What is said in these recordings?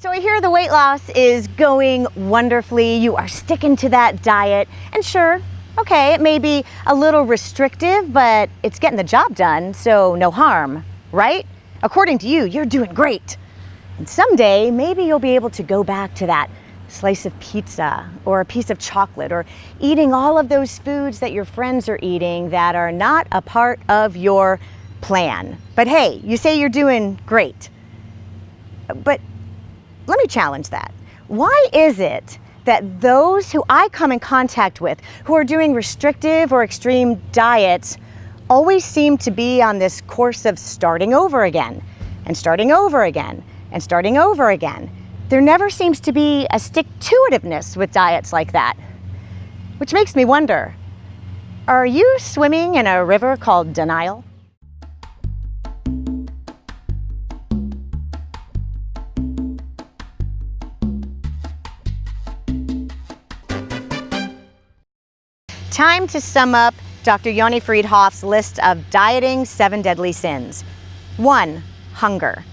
So I hear the weight loss is going wonderfully. You are sticking to that diet. And sure, okay, it may be a little restrictive, but it's getting the job done, so no harm, right? According to you, you're doing great. And someday, maybe you'll be able to go back to that slice of pizza or a piece of chocolate or eating all of those foods that your friends are eating that are not a part of your plan. But hey, you say you're doing great. But let me challenge that. Why is it that those who I come in contact with who are doing restrictive or extreme diets always seem to be on this course of starting over again and starting over again and starting over again? There never seems to be a stick-to-itiveness with diets like that, which makes me wonder, are you swimming in a river called denial? Time to sum up Dr. Yoni Freedhof's list of dieting 7 deadly sins. 1. Hunger.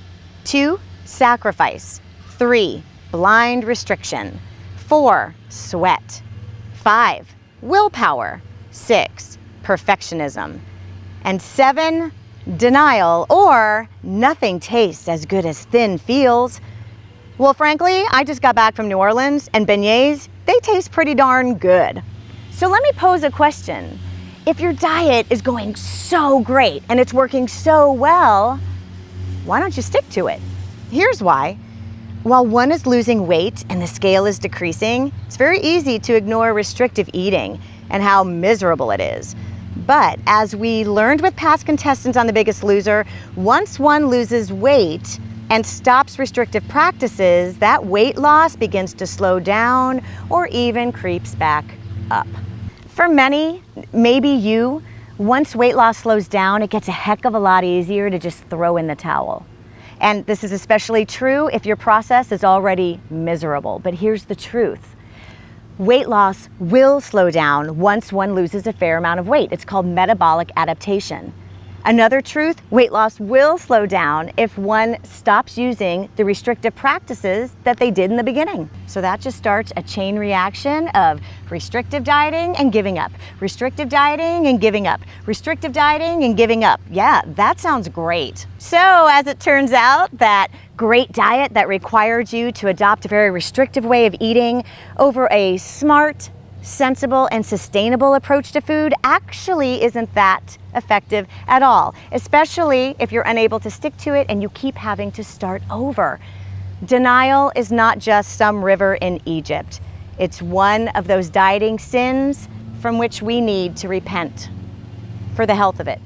2. Sacrifice. 3. Blind restriction. 4. Sweat. 5. Willpower. 6. Perfectionism. And 7. Denial, or nothing tastes as good as thin feels. Well, frankly, I just got back from New Orleans, and beignets, they taste pretty darn good. So let me pose a question. If your diet is going so great and it's working so well, why don't you stick to it? Here's why. While one is losing weight and the scale is decreasing, it's very easy to ignore restrictive eating and how miserable it is. But as we learned with past contestants on The Biggest Loser, once one loses weight and stops restrictive practices, that weight loss begins to slow down or even creeps back up. For many, maybe you, once weight loss slows down, it gets a heck of a lot easier to just throw in the towel. And this is especially true if your process is already miserable. But here's the truth. Weight loss will slow down once one loses a fair amount of weight. It's called metabolic adaptation. Another truth, weight loss will slow down if one stops using the restrictive practices that they did in the beginning. So that just starts a chain reaction of restrictive dieting and giving up, restrictive dieting and giving up, restrictive dieting and giving up. Yeah, that sounds great. So as it turns out, that great diet that required you to adopt a very restrictive way of eating over a smart, sensible and sustainable approach to food actually isn't that effective at all, especially if you're unable to stick to it and you keep having to start over. Denial is not just some river in Egypt. It's one of those dieting sins from which we need to repent for the health of it.